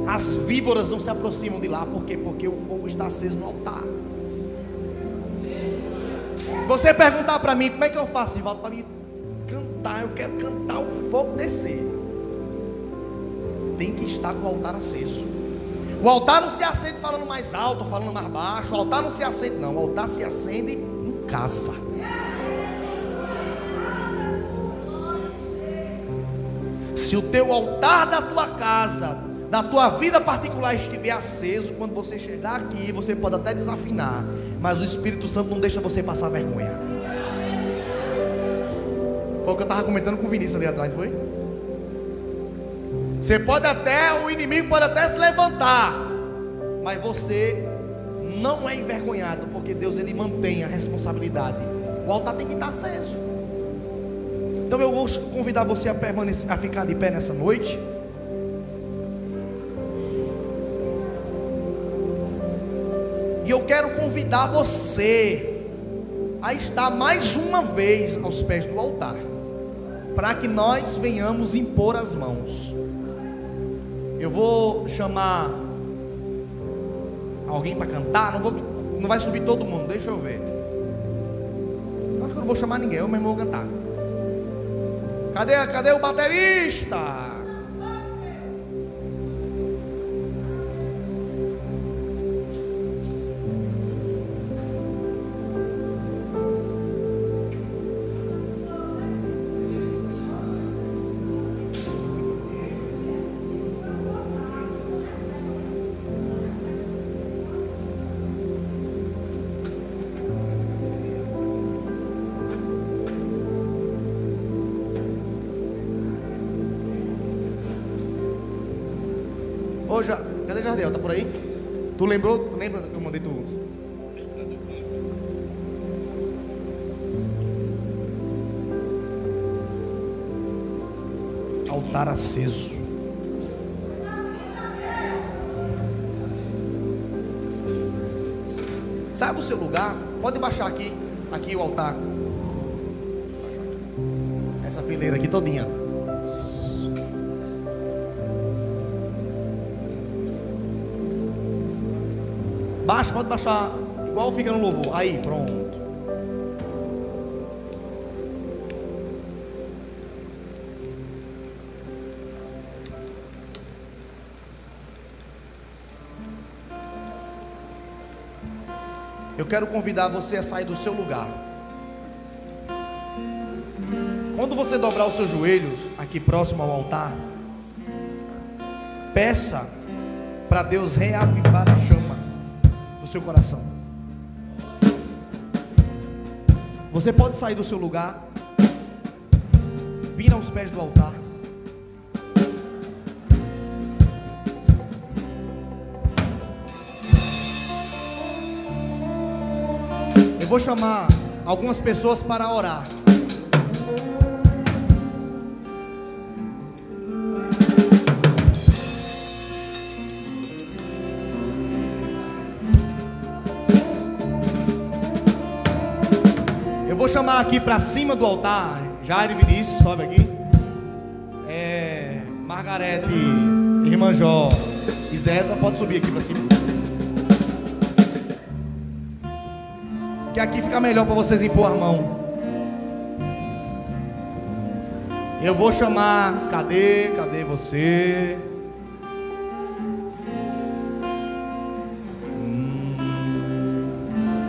As víboras não se aproximam de lá. Por quê? Porque o fogo está aceso no altar. Se você perguntar para mim, como é que eu faço, Divaldo, para me cantar? Eu quero cantar o fogo descer. Tem que estar com o altar aceso. O altar não se acende falando mais alto, falando mais baixo. O altar não se acende, não. O altar se acende em casa. Se o teu altar da tua casa, da tua vida particular estiver aceso, quando você chegar aqui, você pode até desafinar, mas o Espírito Santo não deixa você passar vergonha. Foi o que eu estava comentando com o Vinícius ali atrás, foi? Você pode até, o inimigo pode até se levantar, mas você não é envergonhado, porque Deus, ele mantém a responsabilidade. O altar tem que estar aceso. Então eu vou convidar você a permanecer, a ficar de pé nessa noite. E eu quero convidar você a estar mais uma vez aos pés do altar, para que nós venhamos impor as mãos. Eu vou chamar alguém para cantar. Não vai subir todo mundo, deixa eu ver. Acho que eu não vou chamar ninguém, eu mesmo vou cantar. Cadê o baterista? Cadê Jardel? Tá por aí? Tu lembrou? Tu lembra que eu mandei tu? Altar aceso. Sai do seu lugar. Pode baixar aqui o altar. Essa fileira aqui todinha. Baixa, pode baixar, igual fica no louvor. Aí, pronto. Eu quero convidar você a sair do seu lugar. Quando você dobrar os seus joelhos aqui próximo ao altar, peça para Deus reavivar a chama no seu coração. Você pode sair do seu lugar, vir aos pés do altar. Eu vou chamar algumas pessoas para orar. Eu vou chamar aqui para cima do altar Jair e Vinícius, sobe aqui. Margarete, Irmã Jó e Zéza, pode subir aqui para cima. Que aqui fica melhor para vocês impor a mão. Eu vou chamar, cadê você?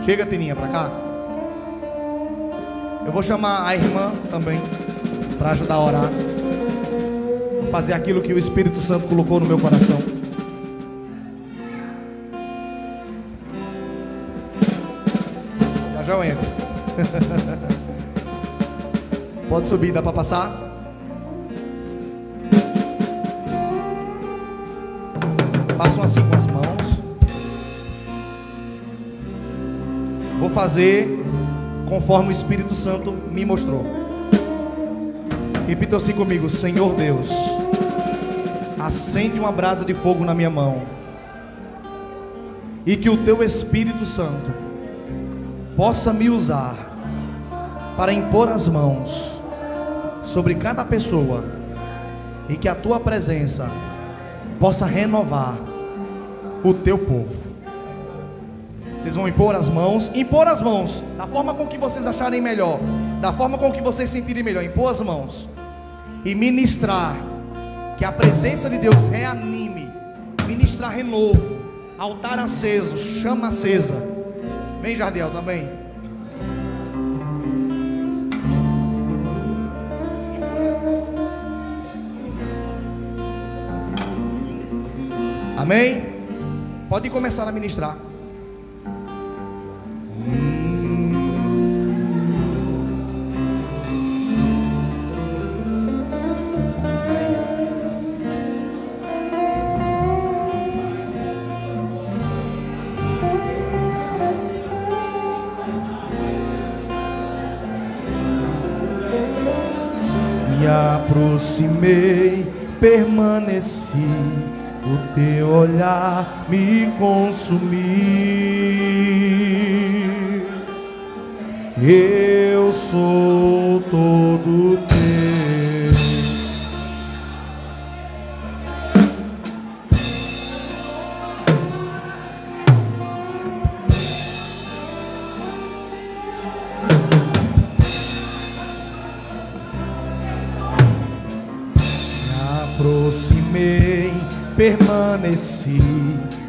Chega, Tininha, para cá. Eu vou chamar a irmã também para ajudar a orar, fazer aquilo que o Espírito Santo colocou no meu coração. Já eu entro. Pode subir, dá para passar? Façam assim com as mãos. Vou fazer conforme o Espírito Santo me mostrou. Repita assim comigo: Senhor Deus, acende uma brasa de fogo na minha mão, e que o teu Espírito Santo possa me usar para impor as mãos sobre cada pessoa, e que a tua presença possa renovar o teu povo. Vocês vão impor as mãos da forma com que vocês acharem melhor, da forma com que vocês sentirem melhor. Impor as mãos e ministrar, que a presença de Deus reanime, ministrar renovo, altar aceso, chama acesa. Vem, Jardiel, também. Amém? Pode começar a ministrar. Me aproximei, permaneci, o teu olhar me consumiu. Eu sou todo teu. Aproximei, permaneci,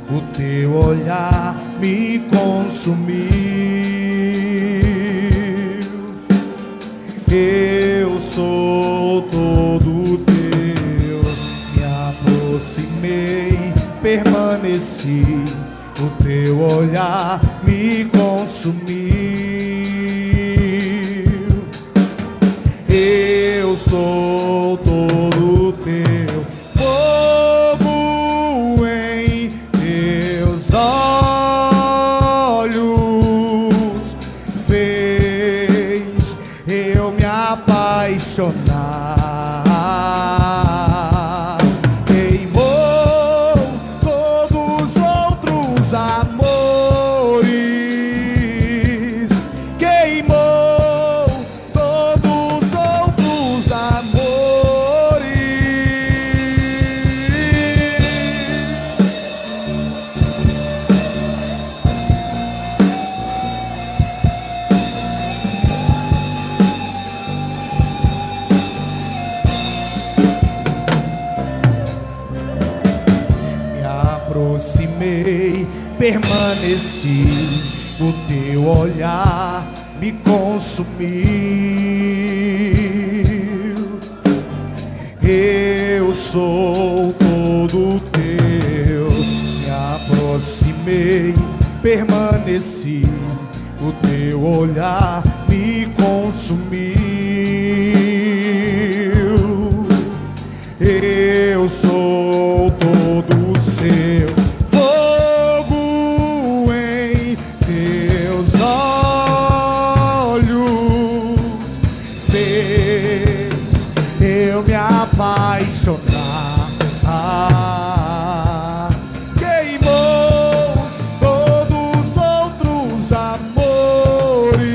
o teu olhar me consumiu. Eu sou todo teu. Me aproximei, permaneci, o teu olhar me consumiu. Eu sou todo teu. Fogo em teus olhos fez eu me apaixonar. Queimou todos os outros amores. Queimou todos os outros amores. Me aproximei, permaneci, o teu olhar me consumiu. Eu sou todo teu. Me aproximei, permaneci, o teu olhar me consumiu. Eu sou todo seu. Fogo em teus olhos fez eu me apaixonar. Queimou todos os outros amores.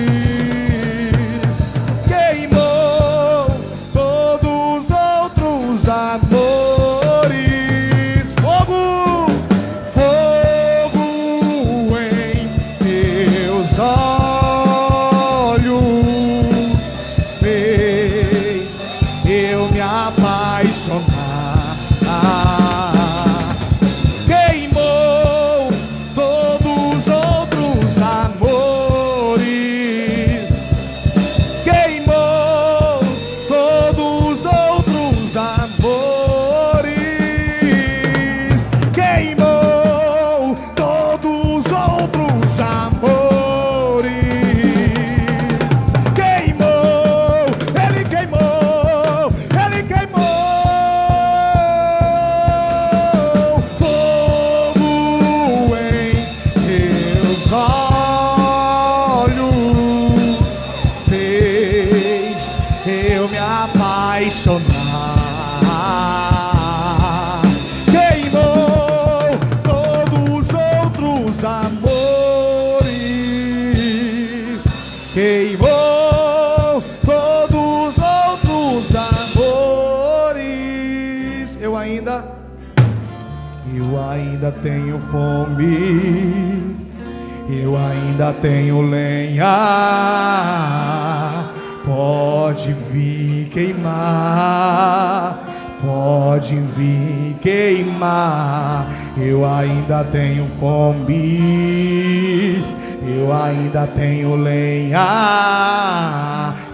Queimou todos os outros amores. Fogo, fogo em teus olhos fez eu me apaixonar. Queimou todos os outros amores. Queimou todos os outros amores. Queimou todos os outros amores. Queimou, ele queimou, ele queimou. Fogo em teus olhos fez eu me apaixonar. queimou todos os outros amores. Eu ainda tenho fome, eu ainda tenho lenha. Pode vir queimar, pode vir queimar. Eu ainda tenho fome, eu ainda tenho lenha.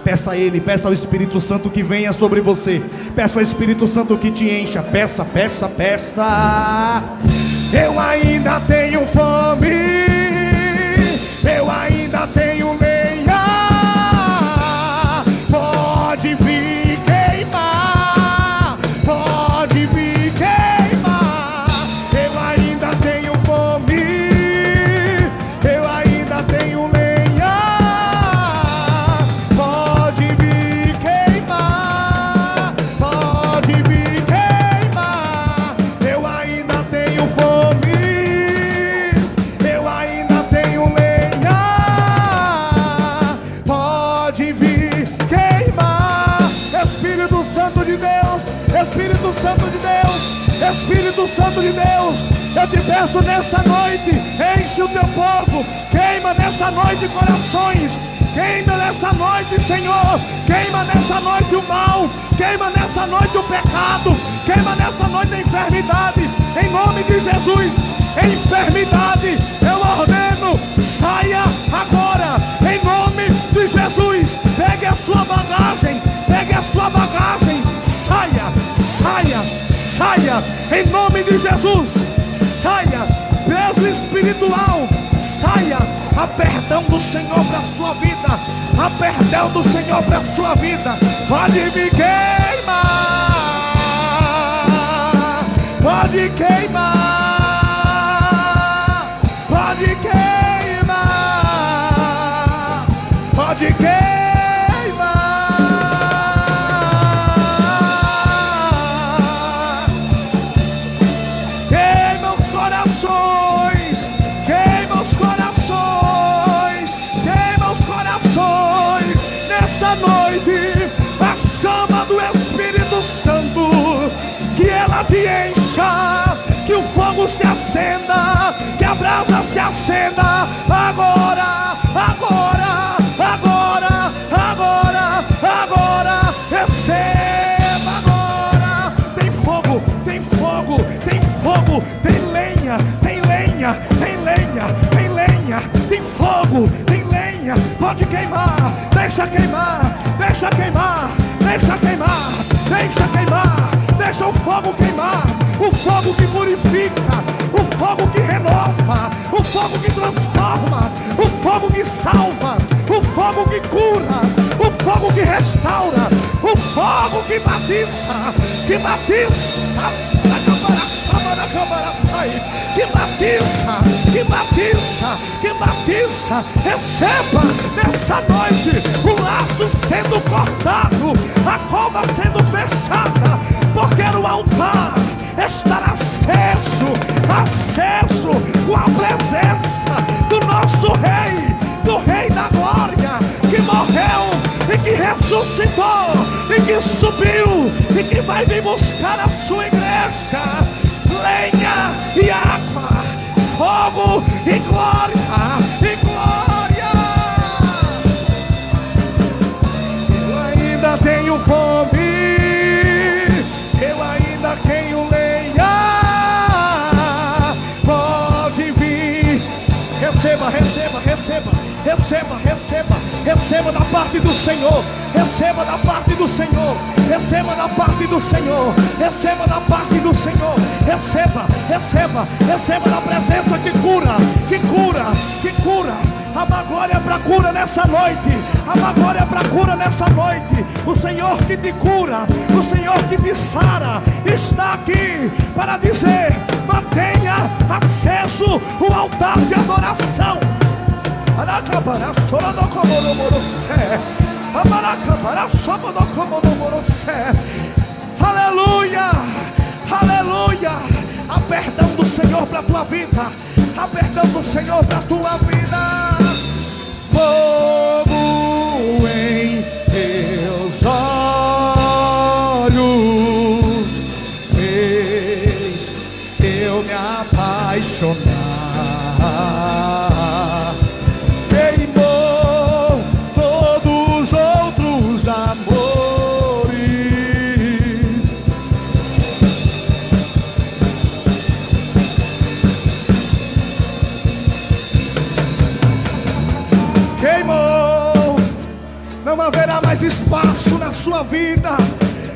Peça a Ele, peça ao Espírito Santo que venha sobre você. Peça ao Espírito Santo que te encha. Peça, peça, peça. Eu ainda tenho fome, eu ainda tenho lenha. Pode vir queimar, pode vir queimar. Eu ainda tenho fome, eu ainda tenho lenha. Pode vir queimar, pode vir queimar. Eu ainda tenho fome, eu ainda tenho lenha. Pode vir queimar. Espírito Santo de Deus, Espírito Santo de Deus, Espírito Santo de Deus, eu te peço nessa noite, enche o teu povo, queima nessa noite corações, queima nessa noite, Senhor, queima nessa noite o mal, queima nessa noite o pecado, queima nessa noite a enfermidade, em nome de Jesus. Enfermidade, eu ordeno, saia agora, em nome de Jesus. Pegue a sua bagagem, pegue a sua bagagem, saia, saia, saia, em nome de Jesus. Saia, peso espiritual, saia. Há perdão do Senhor para a sua vida, há perdão do Senhor para a sua vida. Pode me queimar, pode queimar, pode queimar, pode queimar. Queima os corações, queima os corações, queima os corações. Nessa noite, a chama do Espírito Santo, que ela te encha, que o fogo se acenda, que a brasa se acenda. Agora, agora, agora, agora, agora, receba agora. Tem fogo, tem fogo, tem fogo, tem lenha, tem lenha, tem lenha, tem lenha, tem fogo, tem lenha. Pode queimar, deixa queimar, deixa queimar, deixa queimar, deixa queimar, deixa o fogo queimar. O fogo que purifica, o fogo que renova, o fogo que transforma, o fogo que salva, o fogo que cura, o fogo que restaura, o fogo que batiza, que batiza, que batiza, que batiza, que batiza. Receba nessa noite o laço sendo cortado, a cova sendo fechada, porque no altar estará acesso, acesso com a presença do nosso Rei, do Rei da Glória, que morreu e que ressuscitou e que subiu e que vai vir buscar a sua igreja. Lenha e água, fogo e glória, e glória. Eu ainda tenho fome, eu ainda tenho lenha. Pode vir. Receba, receba, receba, receba, receba, receba da parte do Senhor, receba da parte do Senhor, receba da parte do Senhor, receba da parte do Senhor, receba, receba, receba da presença que cura, que cura, que cura. Há uma glória para cura nessa noite, há uma glória para cura nessa noite. O Senhor que te cura, o Senhor que te sara, está aqui para dizer: mantenha acesso o altar de adoração. Aleluia, aleluia. Há perdão do Senhor para a tua vida, há perdão do Senhor para a tua vida. Fogo Não haverá mais espaço na sua vida.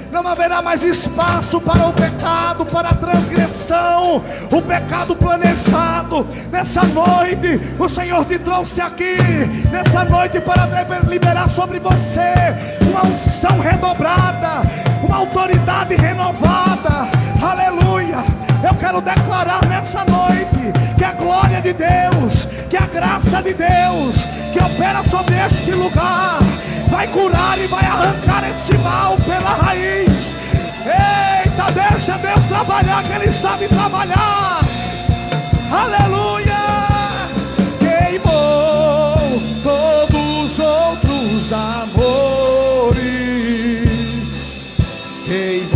Não haverá mais espaço para o pecado, para a transgressão, o pecado planejado. Nessa noite, o Senhor te trouxe aqui, nessa noite, para liberar sobre você uma unção redobrada, uma autoridade renovada. Aleluia! Eu quero declarar nessa noite que a glória de Deus, que a graça de Deus, que opera sobre este lugar, vai curar e vai arrancar esse mal pela raiz. Eita, deixa Deus trabalhar, que Ele sabe trabalhar. Aleluia! Queimou todos os outros amores. Queimou.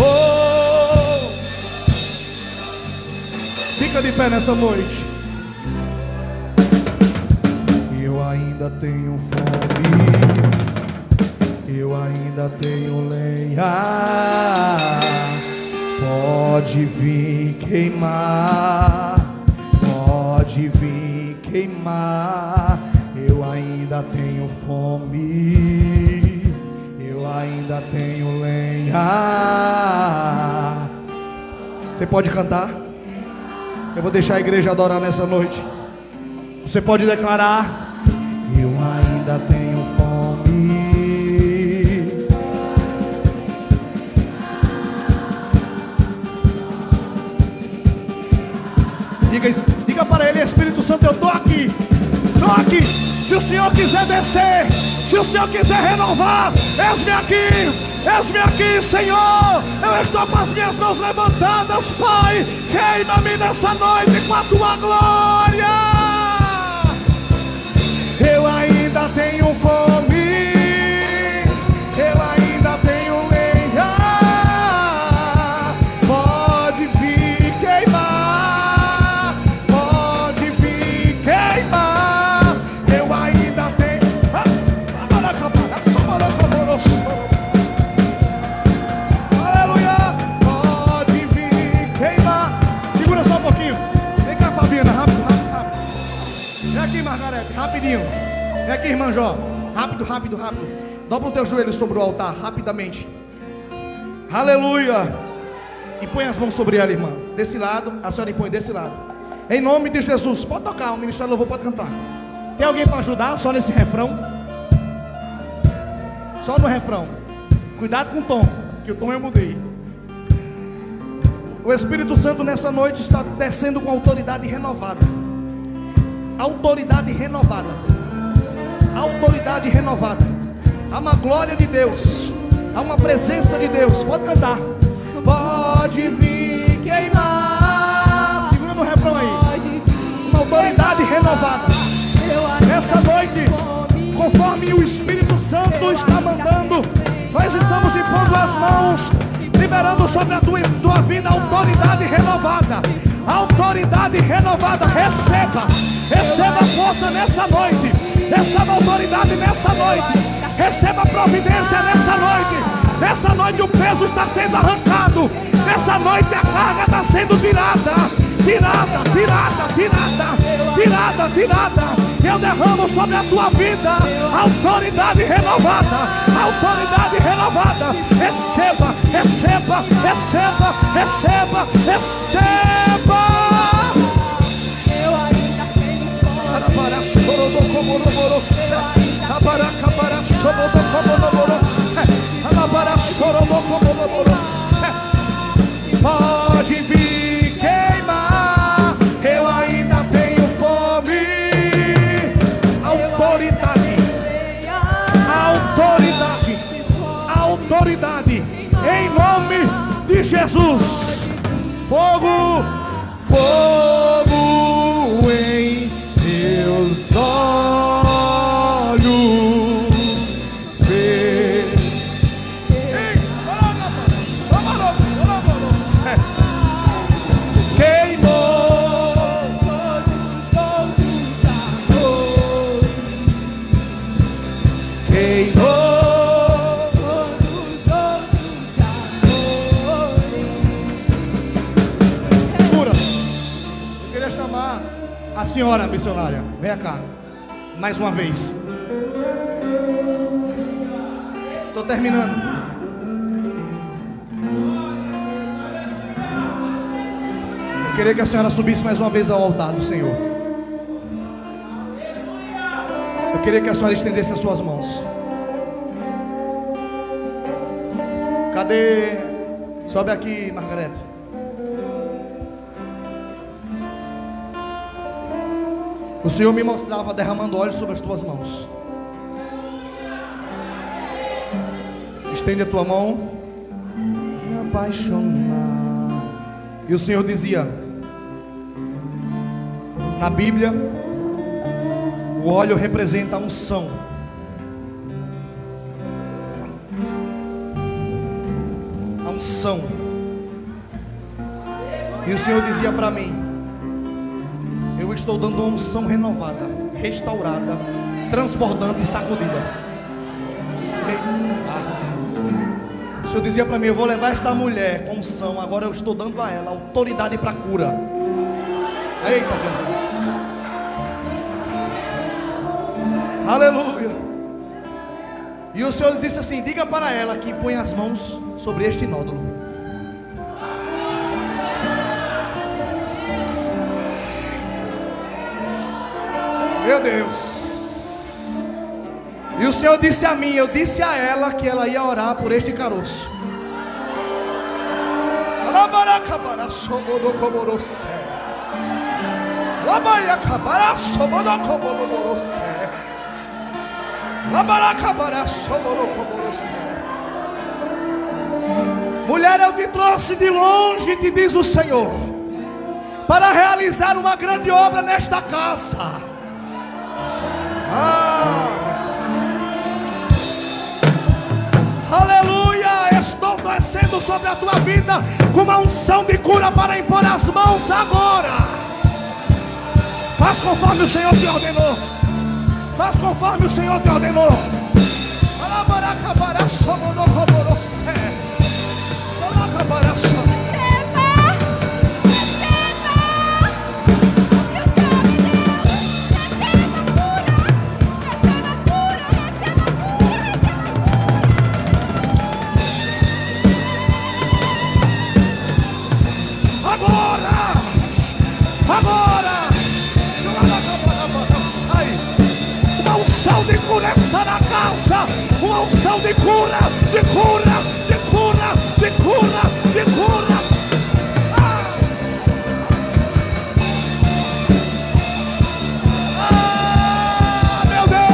Fica de pé nessa noite. Eu ainda tenho fome, eu ainda tenho lenha. Pode vir queimar, pode vir queimar. Eu ainda tenho fome, eu ainda tenho lenha. Você pode cantar? Eu vou deixar a igreja adorar nessa noite. Você pode declarar: eu ainda tenho fome. Diga para ele: Espírito Santo, eu estou aqui. Estou aqui. Se o Senhor quiser descer, se o Senhor quiser renovar, eis-me aqui, Senhor. Eu estou com as minhas mãos levantadas, Pai. Queima-me nessa noite com a tua glória. Eu ainda tenho fome, eu ainda tenho lenha. Pode vir queimar, pode vir queimar. Eu ainda tenho. Aleluia, pode vir queimar. Segura só um pouquinho. Vem cá, Fabiana, rápido. Vem aqui, Margarete, rapidinho. Vem aqui, irmã Jó. Rápido. Dobra o teu joelho sobre o altar, rapidamente. Aleluia. E põe as mãos sobre ela, irmã. Desse lado, a senhora impõe desse lado. Em nome de Jesus. Pode tocar, o ministério louvor pode cantar. Tem alguém para ajudar? Só nesse refrão. Só no refrão. Cuidado com o tom, que o tom eu mudei. O Espírito Santo nessa noite está descendo com autoridade renovada. Autoridade renovada. Autoridade renovada. Há uma glória de Deus, há uma presença de Deus. Pode cantar. Pode vir queimar. Segura no refrão aí. Uma autoridade renovada. Nessa noite, conforme o Espírito Santo está mandando, nós estamos impondo as mãos, liberando sobre a tua vida autoridade renovada. Autoridade renovada. Receba força nessa noite. Receba autoridade nessa noite. Receba providência nessa noite. Nessa noite o peso está sendo arrancado. Nessa noite a carga está sendo tirada. Tirada. Eu derramo sobre a tua vida autoridade renovada. Autoridade renovada. Receba. Eu ainda tenho pode vir queimar. Eu ainda tenho fome. Autoridade em nome de Jesus. Fogo em teus olhos. A senhora missionária, venha cá, mais uma vez. Estou terminando. Eu queria que a senhora subisse mais uma vez ao altar do Senhor. Eu queria que a senhora estendesse as suas mãos. Cadê? Sobe aqui, Margareta. O Senhor me mostrava derramando óleo sobre as tuas mãos. Estende a tua mão. Me apaixonar. E o Senhor dizia: na Bíblia, o óleo representa a unção. A unção. E o Senhor dizia para mim: eu estou dando uma unção renovada, restaurada, transbordante e sacudida. O Senhor dizia para mim: eu vou levar esta mulher com unção. Agora eu estou dando a ela autoridade para cura. Eita Jesus, aleluia. E o Senhor disse assim: diga para ela que põe as mãos sobre este nódulo. Meu Deus. E o Senhor disse a mim, eu disse a ela que ela ia orar por este caroço. Mulher, eu te trouxe de longe, te diz o Senhor, para realizar uma grande obra nesta casa. Aleluia. Estou descendo sobre a tua vida com uma unção de cura para impor as mãos agora. Faz conforme o Senhor te ordenou. Faz conforme o Senhor te ordenou. Está na casa, uma unção de cura, de cura, de cura, de cura, de cura. Meu Deus.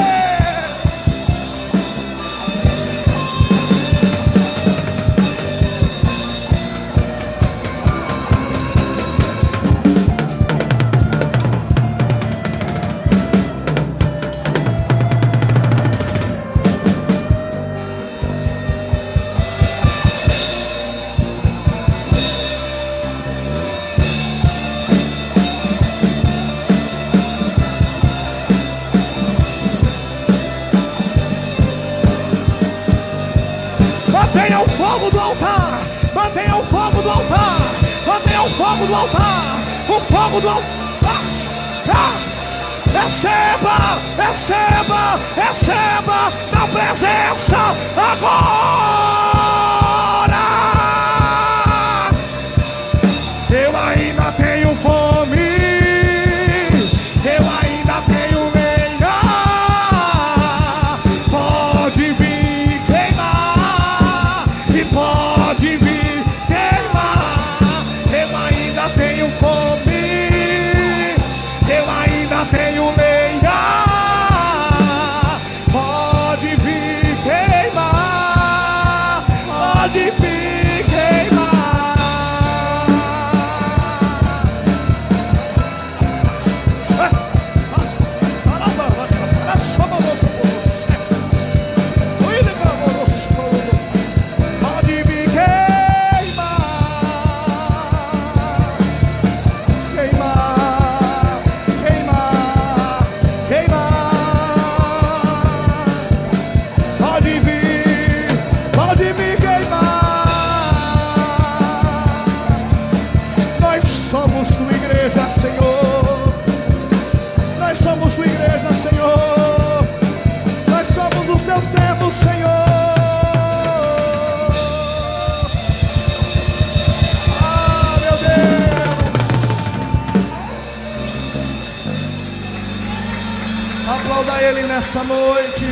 Mantenha o fogo do altar. Mantenha o fogo do altar. Mantenha o fogo do altar. O fogo do altar. Receba, receba, receba na presença agora. Eu ainda tenho fome. Eu ainda tenho lenha. Pode vir queimar. E pode vir queimar. Eu ainda tenho fome. Eu ainda tenho lenha. Pode vir queimar. aplauda Ele nessa noite.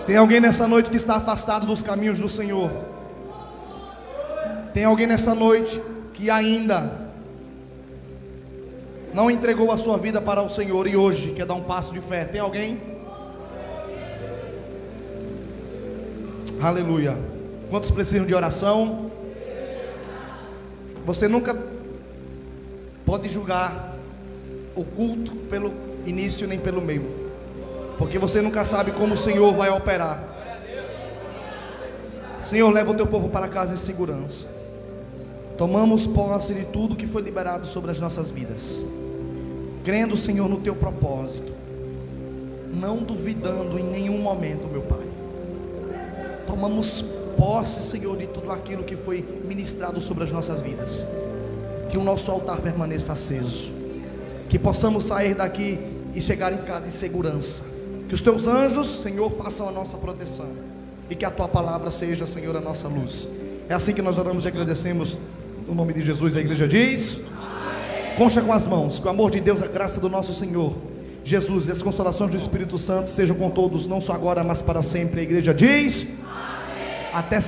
Tem alguém nessa noite que está afastado dos caminhos do Senhor. Tem alguém nessa noite que ainda não entregou a sua vida para o Senhor e hoje quer dar um passo de fé. Tem alguém? Aleluia. Quantos precisam de oração? Você nunca pode julgar o culto pelo início nem pelo meio, porque você nunca sabe como o Senhor vai operar. Senhor, leva o teu povo para casa em segurança. Tomamos posse de tudo que foi liberado sobre as nossas vidas, crendo, Senhor, no teu propósito, não duvidando em nenhum momento, meu Pai. Tomamos posse, Senhor, de tudo aquilo que foi ministrado sobre as nossas vidas. Que o nosso altar permaneça aceso, que possamos sair daqui e chegar em casa em segurança. Que os teus anjos, Senhor, façam a nossa proteção, e que a tua palavra seja, Senhor, a nossa luz. É assim que nós oramos e agradecemos, no nome de Jesus. A igreja diz: amém. Concha com as mãos. Que o amor de Deus, a graça do nosso Senhor Jesus e as consolações do Espírito Santo sejam com todos, não só agora, mas para sempre. A igreja diz: amém. Até